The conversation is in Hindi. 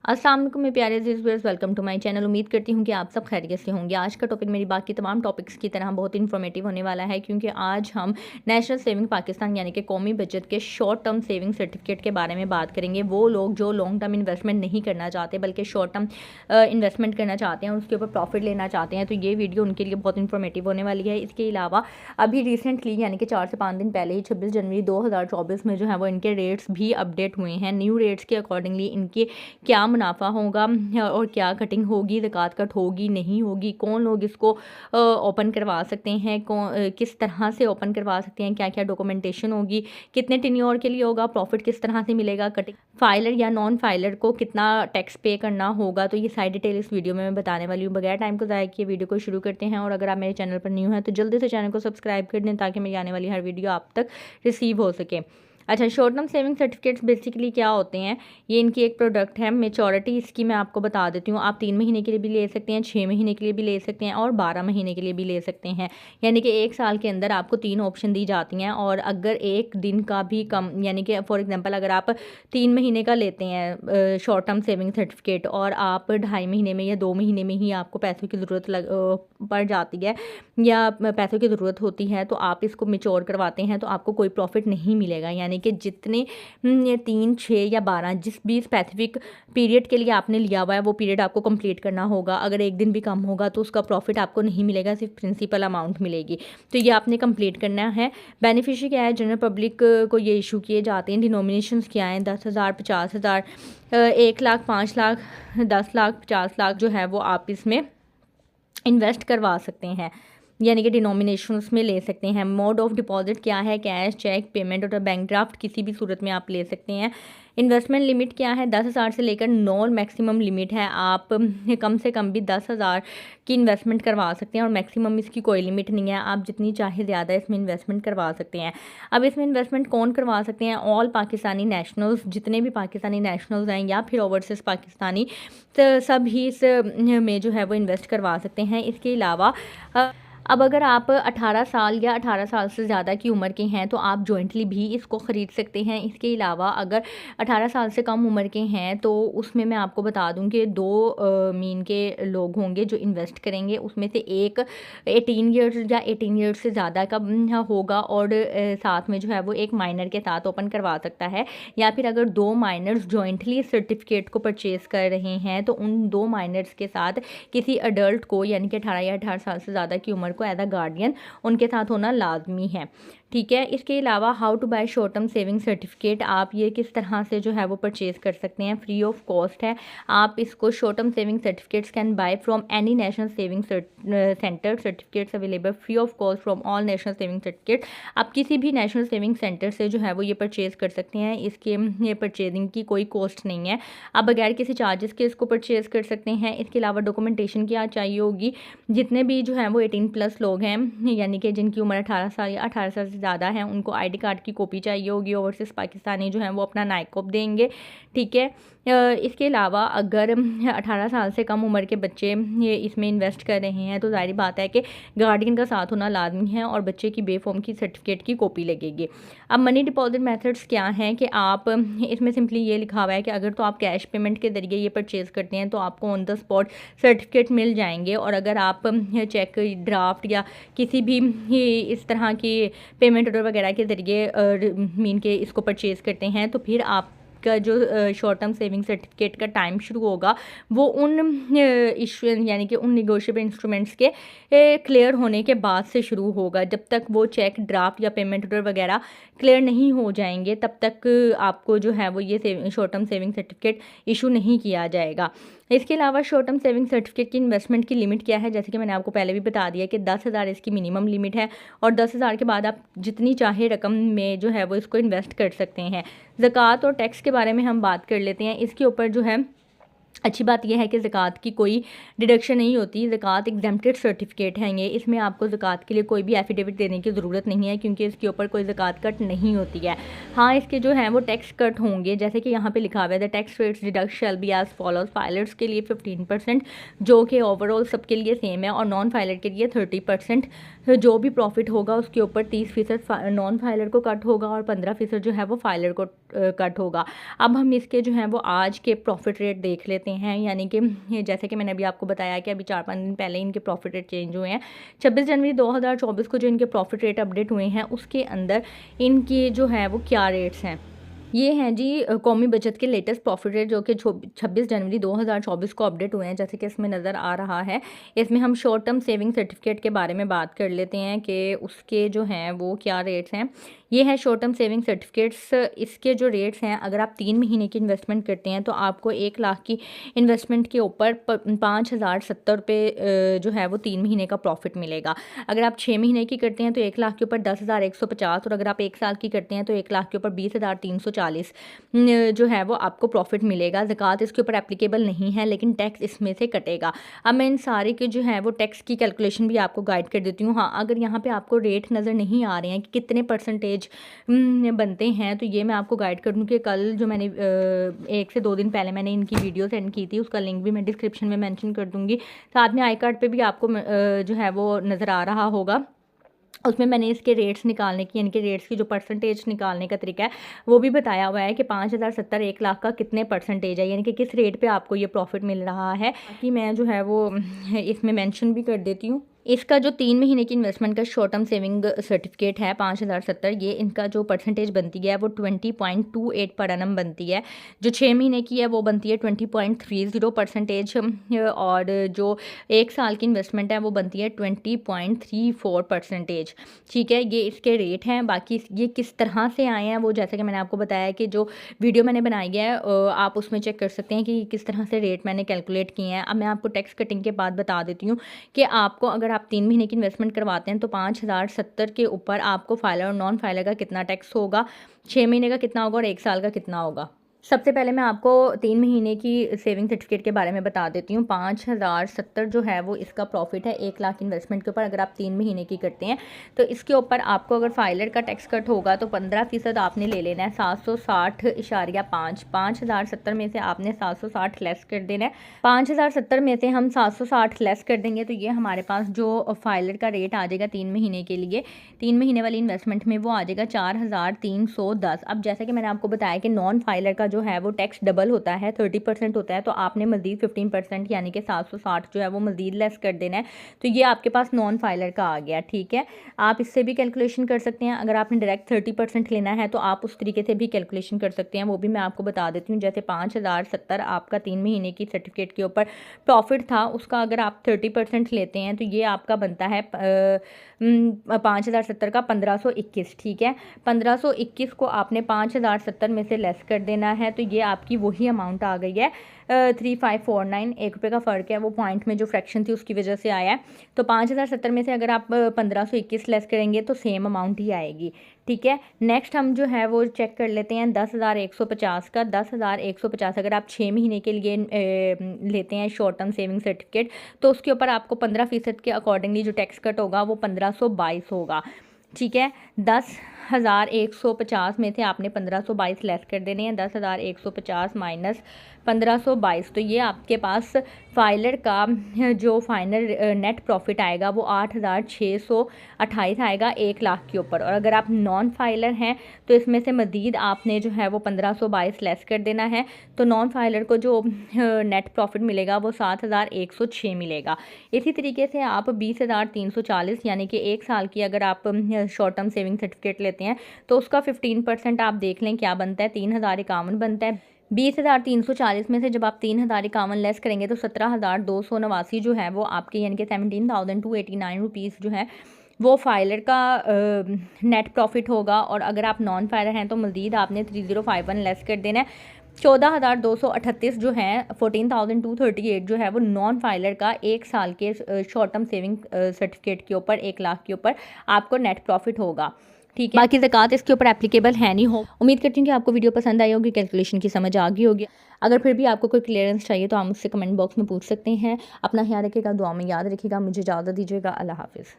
अस्सलाम वालेकुम मेरे प्यारे viewers, welcome to my channel. उम्मीद करती हूँ कि आप सब खैरियत से होंगे। आज का टॉपिक मेरी बाकी तमाम टॉपिक्स की तरह बहुत इन्फॉर्मेटिव होने वाला है, क्योंकि आज हम नेशनल सेविंग पाकिस्तान यानी कि कौमी बचत के शॉर्ट टर्म सेविंग सर्टिफिकेट के बारे में बात करेंगे। वो लोग जो लॉन्ग टर्म इन्वेस्टमेंट नहीं करना चाहते बल्कि शॉर्ट टर्म इन्वेस्टमेंट करना चाहते हैं, उसके ऊपर प्रॉफिट लेना चाहते हैं, तो ये वीडियो उनके लिए बहुत इन्फॉर्मेटिव होने वाली है। इसके अलावा अभी रिसेंटली यानी कि 4 से 5 दिन पहले ही 26 जनवरी 2024 में जो है वो इनके रेट्स भी अपडेट हुए हैं। न्यू रेट्स के अकॉर्डिंगली इनके क्या मुनाफा होगा और क्या कटिंग होगी, ज़कात कट होगी नहीं होगी, कौन लोग इसको ओपन करवा सकते हैं, किस तरह से ओपन करवा सकते हैं, क्या क्या डॉक्यूमेंटेशन होगी, कितने टेन्योर के लिए होगा, प्रॉफिट किस तरह से मिलेगा, कटिंग फाइलर या नॉन फाइलर को कितना टैक्स पे करना होगा, तो ये सारी डिटेल इस वीडियो में मैं बताने वाली हूँ। बगैर टाइम को ज़ाया किए वीडियो को शुरू करते हैं। और अगर आप मेरे चैनल पर न्यू हैं तो जल्दी से चैनल को सब्सक्राइब कर दें ताकि मेरी आने वाली हर वीडियो आप तक रिसीव हो सके। अच्छा, short term saving certificates basically क्या होते हैं? ये इनकी एक प्रोडक्ट है। मेचोरिटी इसकी मैं आपको बता देती हूँ। आप 3 महीने के लिए भी ले सकते हैं, 6 महीने के लिए भी ले सकते हैं और 12 महीने के लिए भी ले सकते हैं। यानी कि 1 साल के अंदर आपको 3 ऑप्शन दी जाती हैं। और अगर एक दिन का भी कम, यानी कि फॉर एग्जांपल अगर आप 3 महीने का लेते हैं शॉर्ट टर्म सेविंग सर्टिफिकेट और आप 2.5 महीने में या 2 महीने में ही आपको पैसों की ज़रूरत पड़ जाती है या पैसों की ज़रूरत होती है, तो आप इसको मेच्योर करवाते हैं तो आपको कोई प्रॉफिट नहीं मिलेगा। यानी कि जितने 3, 6 या 12 जिस भी स्पेसिफिक पीरियड के लिए आपने लिया हुआ है वो पीरियड आपको कंप्लीट करना होगा। अगर एक दिन भी कम होगा तो उसका प्रॉफिट आपको नहीं मिलेगा, सिर्फ प्रिंसिपल अमाउंट मिलेगी। तो ये आपने कंप्लीट करना है। बेनिफिशियरी क्या है? जनरल पब्लिक को ये इशू किए जाते हैं। डिनोमिनेशंस क्या हैं? 10,000, 50,000, 1 लाख, 5 लाख, 10 लाख, 50 लाख जो है वो आप इसमें इन्वेस्ट करवा सकते हैं, यानी कि डिनोमिनेशंस में ले सकते हैं। मोड ऑफ डिपॉजिट क्या है? कैश, चेक, पेमेंट और बैंक ड्राफ्ट, किसी भी सूरत में आप ले सकते हैं। इन्वेस्टमेंट लिमिट क्या है? 10,000 से लेकर नॉन मैक्सिमम लिमिट है। आप कम से कम भी 10,000 की इन्वेस्टमेंट करवा सकते हैं और मैक्सिमम इसकी कोई लिमिट नहीं है। आप जितनी चाहे ज़्यादा इसमें इन्वेस्टमेंट करवा सकते हैं। अब इसमें इन्वेस्टमेंट कौन करवा सकते हैं? ऑल पाकिस्तानी नेशनल्स, जितने भी पाकिस्तानी नेशनल्स हैं या फिर ओवरसीज़ पाकिस्तानी, तो सब ही इस में जो है वो इन्वेस्ट करवा सकते हैं। इसके अलावा अब अगर आप 18 साल या 18 साल से ज़्यादा की उम्र के हैं तो आप जॉइंटली भी इसको ख़रीद सकते हैं। इसके अलावा अगर 18 साल से कम उम्र के हैं तो उसमें मैं आपको बता दूं कि 2 मीन के लोग होंगे जो इन्वेस्ट करेंगे। उसमें से एक 18 ईयर्स या 18 ईयर्स से ज़्यादा का होगा और साथ में जो है वो एक माइनर के साथ ओपन करवा सकता है। या फिर अगर 2 माइनर्स जॉइंटली सर्टिफिकेट को परचेज़ कर रहे हैं तो उन 2 माइनर्स के साथ किसी अडल्ट को, यानी कि 18 या 18 साल से ज़्यादा की उम्र को एज अ गार्डियन उनके साथ होना लाजमी है। ठीक है। इसके अलावा how to buy short term saving certificate, आप ये किस तरह से जो है वो परचेज़ कर सकते हैं? फ्री ऑफ कॉस्ट है। आप इसको short term saving certificates can buy from any national saving centre. Certificates available free of cost from all national saving certificate. आप किसी भी नेशनल सेविंग सेंटर से जो है वो ये परचेज़ कर सकते हैं। इसके ये परचेजिंग की कोई कॉस्ट नहीं है। आप बगैर किसी चार्जेस के इसको परचेज़ कर सकते हैं। इसके अलावा डॉक्यूमेंटेशन क्या चाहिए होगी? जितने भी जो है वो 18+ लोग हैं, यानी कि जिनकी उम्र 18 साल या 18 साल से ज़्यादा है, उनको आईडी कार्ड की कॉपी चाहिए होगी। ओवरसीज़ पाकिस्तानी जो हैं वो अपना नाइकॉप देंगे। ठीक है। इसके अलावा अगर 18 साल से कम उम्र के बच्चे ये इसमें इन्वेस्ट कर रहे हैं तो ज़ाहिर बात है कि गार्डियन का साथ होना लाजमी है और बच्चे की बेफॉर्म की सर्टिफिकेट की कॉपी लगेगी। अब मनी डिपॉजिट मेथड्स क्या हैं कि आप इसमें सिंपली ये लिखा हुआ है कि अगर तो आप कैश पेमेंट के ज़रिए ये परचेज़ करते हैं तो आपको ऑन द स्पॉट सर्टिफिकेट मिल जाएंगे। और अगर आप चेक, ड्राफ्ट या किसी भी इस तरह की पेमेंट ऑर्डर वगैरह के ज़रिए मीन के इसको परचेज़ करते हैं तो फिर आप का जो शॉर्ट टर्म सेविंग सर्टिफिकेट का टाइम शुरू होगा वो उन इशू, यानी कि उन निगोशिएबल इंस्ट्रूमेंट्स के क्लियर होने के बाद से शुरू होगा। जब तक वो चेक, ड्राफ्ट या पेमेंट ऑर्डर वगैरह क्लियर नहीं हो जाएंगे तब तक आपको जो है वो ये short term saving certificate issue नहीं किया जाएगा। इसके अलावा शॉर्ट टर्म सेविंग सर्टिफिकेट की इन्वेस्टमेंट की लिमिट क्या है? जैसे कि मैंने आपको पहले भी बता दिया कि 10,000 इसकी मिनिमम लिमिट है और 10,000 के बाद आप जितनी चाहे रकम में जो है वो इसको इन्वेस्ट कर सकते हैं। ज़कात और टैक्स के बारे में हम बात कर लेते हैं। इसके ऊपर जो है अच्छी बात यह है कि ज़कात की कोई डिडक्शन नहीं होती। ज़कात एग्जेम्प्टेड सर्टिफिकेट है ये, इसमें आपको ज़कात के लिए कोई भी एफिडेविट देने की ज़रूरत नहीं है क्योंकि इसके ऊपर कोई ज़कात कट नहीं होती है। हाँ, इसके जो हैं वो टैक्स कट होंगे, जैसे कि यहाँ पे लिखा हुआ है the tax rates deduct shall be as follows. Filers के लिए 15% जो कि ओवरऑल सबके लिए सेम है और नॉन फाइलर के लिए 30% जो भी प्रॉफिट होगा उसके ऊपर 30% नॉन फाइलर को कट होगा और 15% जो है वो फाइलर को कट होगा। अब हम इसके जो है वो आज के प्रॉफिट रेट देख लेते हैं, यानी कि जैसे कि मैंने अभी आपको बताया कि अभी 4-5 दिन पहले इनके प्रॉफिट रेट चेंज हुए हैं। 26 जनवरी 2024 को जो इनके प्रॉफिट रेट अपडेट हुए हैं उसके अंदर इनके जो है वो क्या रेट्स हैं। ये हैं जी कौमी बचत के लेटेस्ट प्रॉफिट रेट जो कि 26 जनवरी 2024 को अपडेट हुए हैं, जैसे कि इसमें नज़र आ रहा है। इसमें हम शॉर्ट टर्म सेविंग सर्टिफिकेट के बारे में बात कर लेते हैं कि उसके जो हैं वो क्या रेट्स हैं। ये है शॉर्ट टर्म सेविंग सर्टिफिकेट्स। इसके जो रेट्स हैं, अगर आप 3 महीने की इन्वेस्टमेंट करते हैं तो आपको 1 लाख की इन्वेस्टमेंट के ऊपर 5,070 रुपये जो है वो 3 महीने का प्रॉफिट मिलेगा। अगर आप 6 महीने की करते हैं तो 1 लाख के ऊपर 10,150, और अगर आप 1 साल की करते हैं तो 1 लाख के ऊपर 20,340 जो है वो आपको प्रॉफिट मिलेगा। ज़कात इसके ऊपर एप्लीकेबल नहीं है, लेकिन टैक्स इसमें से कटेगा। अब मैं इन सारे के जो है वो टैक्स की कैलकुलेशन भी आपको गाइड कर देती हूँ। हाँ, अगर यहाँ पे आपको रेट नज़र नहीं आ रहे हैं कि कितने परसेंटेज बनते हैं, तो ये मैं आपको गाइड कर दूँ कि कल जो मैंने 1 से 2 दिन पहले मैंने इनकी वीडियो सेंड की थी, उसका लिंक भी मैं डिस्क्रिप्शन में मेंशन कर दूँगी। साथ में आई कार्ड पे भी आपको जो है वो नज़र आ रहा होगा। उसमें मैंने इसके रेट्स निकालने की, इनके रेट्स की जो परसेंटेज निकालने का तरीका है वो भी बताया हुआ है कि 5,070 1 लाख का कितने परसेंटेज है, यानी कि किस रेट पे आपको ये प्रॉफिट मिल रहा है, कि मैं जो है वो इसमें मेंशन भी कर देती हूँ। इसका जो 3 महीने की इन्वेस्टमेंट का शॉर्ट टर्म सेविंग सर्टिफिकेट है 5,070, ये इनका जो परसेंटेज बनती है वो 20.28 पर एनम बनती है। जो 6 महीने की है वो बनती है 20.30% और जो 1 साल की इन्वेस्टमेंट है वो बनती है 20.34%। ठीक है, ये इसके रेट हैं। बाकी ये किस तरह से आए हैं वो जैसे कि मैंने आपको बताया कि जो वीडियो मैंने बनाई है आप उसमें चेक कर सकते हैं कि किस तरह से रेट मैंने कैलकुलेट किए हैं। अब मैं आपको टैक्स कटिंग के बाद बता देती हूँ कि आपको अगर आप 3 महीने की इन्वेस्टमेंट करवाते हैं तो 5,070 के ऊपर आपको फाइलर और नॉन फाइलर का कितना टैक्स होगा, 6 महीने का कितना होगा और 1 साल का कितना होगा। सबसे पहले मैं आपको 3 महीने की सेविंग सर्टिफिकेट के बारे में बता देती हूँ। 5,070 जो है वो इसका प्रॉफिट है 1 लाख इन्वेस्टमेंट के ऊपर, अगर आप 3 महीने की करते हैं तो इसके ऊपर आपको अगर फाइलर का टैक्स कट होगा तो 15% आपने ले लेना है, 760.5। 5,070 में से आपने 760 लेस कर देना है। 5,070 में से हम 760 लेस कर देंगे तो ये हमारे पास जो फाइलर का रेट आ जाएगा 3 महीने के लिए, 3 महीने वाली इन्वेस्टमेंट में वो आ जाएगा 4,310। अब जैसे कि मैंने आपको बताया कि नॉन फाइलर का जो है वो टैक्स डबल होता है, 30% होता है, तो आपने मज़ीद 15% यानी कि 760 जो है वो मज़ीद लेस कर देना है। तो ये आपके पास नॉन फाइलर का आ गया। ठीक है, आप इससे भी कैलकुलेशन कर सकते हैं। अगर आपने डायरेक्ट 30% लेना है तो आप उस तरीके से भी कैलकुलेशन कर सकते हैं, वो भी मैं आपको बता देती हूँ। जैसे 5,070 आपका 3 महीने की सर्टिफिकेट के ऊपर प्रॉफिट था, उसका अगर आप 30% लेते हैं तो ये आपका बनता है 5,070 का 1,521। ठीक है, 1,521 को आपने 5,070 में से लेस कर देना है, तो ये आपकी वही अमाउंट आ गई है 3549। 1 रुपये का फ़र्क है, वो पॉइंट में जो फ्रैक्शन थी उसकी वजह से आया है। तो 5,070 में से अगर आप 1,521 लेस करेंगे तो सेम अमाउंट ही आएगी। ठीक है, नेक्स्ट हम जो है वो चेक कर लेते हैं 10,150 का। 10,150 अगर आप 6 महीने के लिए लेते हैं शॉर्ट टर्म सेविंग सर्टिफिकेट तो उसके ऊपर आपको 15% के अकॉर्डिंगली जो टैक्स कट होगा वो 1,522 होगा। ठीक है, 10,150 में से आपने 1,522 लेस कर देने हैं। 10,150 माइनस 1,522, तो ये आपके पास फाइलर का जो फाइनल नेट प्रॉफिट आएगा वो 8,628 आएगा 1 लाख के ऊपर। और अगर आप नॉन फाइलर हैं तो इसमें से मज़ीद आपने जो है वो 1,522 लेस कर देना है, तो नॉन फाइलर को जो नेट प्रॉफिट मिलेगा वो 7,106 मिलेगा। इसी तरीके से आप 20,340 यानी कि 1 साल की अगर आप शॉर्ट टर्म सेविंग सर्टिफिकेट लेते हैं तो उसका 15% आप देख लें क्या बनता है, 3,051 बनता है। 20,340 में से जब आप 3,051 लेस करेंगे तो 17,289 जो है वो आपके यानी कि 17,289 रुपीज़ जो है वो फाइलर का नेट प्रॉफिट होगा। और अगर आप नॉन फाइलर हैं तो मज़ीद आपने 3051 लेस कर देना है। 14,238 जो है 14,238 जो है वो नॉन फाइलर का 1 साल के शॉर्ट टर्म सेविंग सर्टिफिकेट के ऊपर 1 लाख के ऊपर आपको नेट प्रॉफिट होगा। ठीक है, बाकी ज़कात इसके ऊपर एप्लीकेबल है नहीं हो। उम्मीद करती हूँ कि आपको वीडियो पसंद आई होगी, कैलकुलेशन की समझ आ गई होगी। अगर फिर भी आपको कोई क्लियरेंस चाहिए तो आप मुझसे कमेंट बॉक्स में पूछ सकते हैं। अपना ख्याल रखिएगा, दुआ में याद रखिएगा। मुझे इजाज़त दीजिएगा। अल्लाह हाफिज़।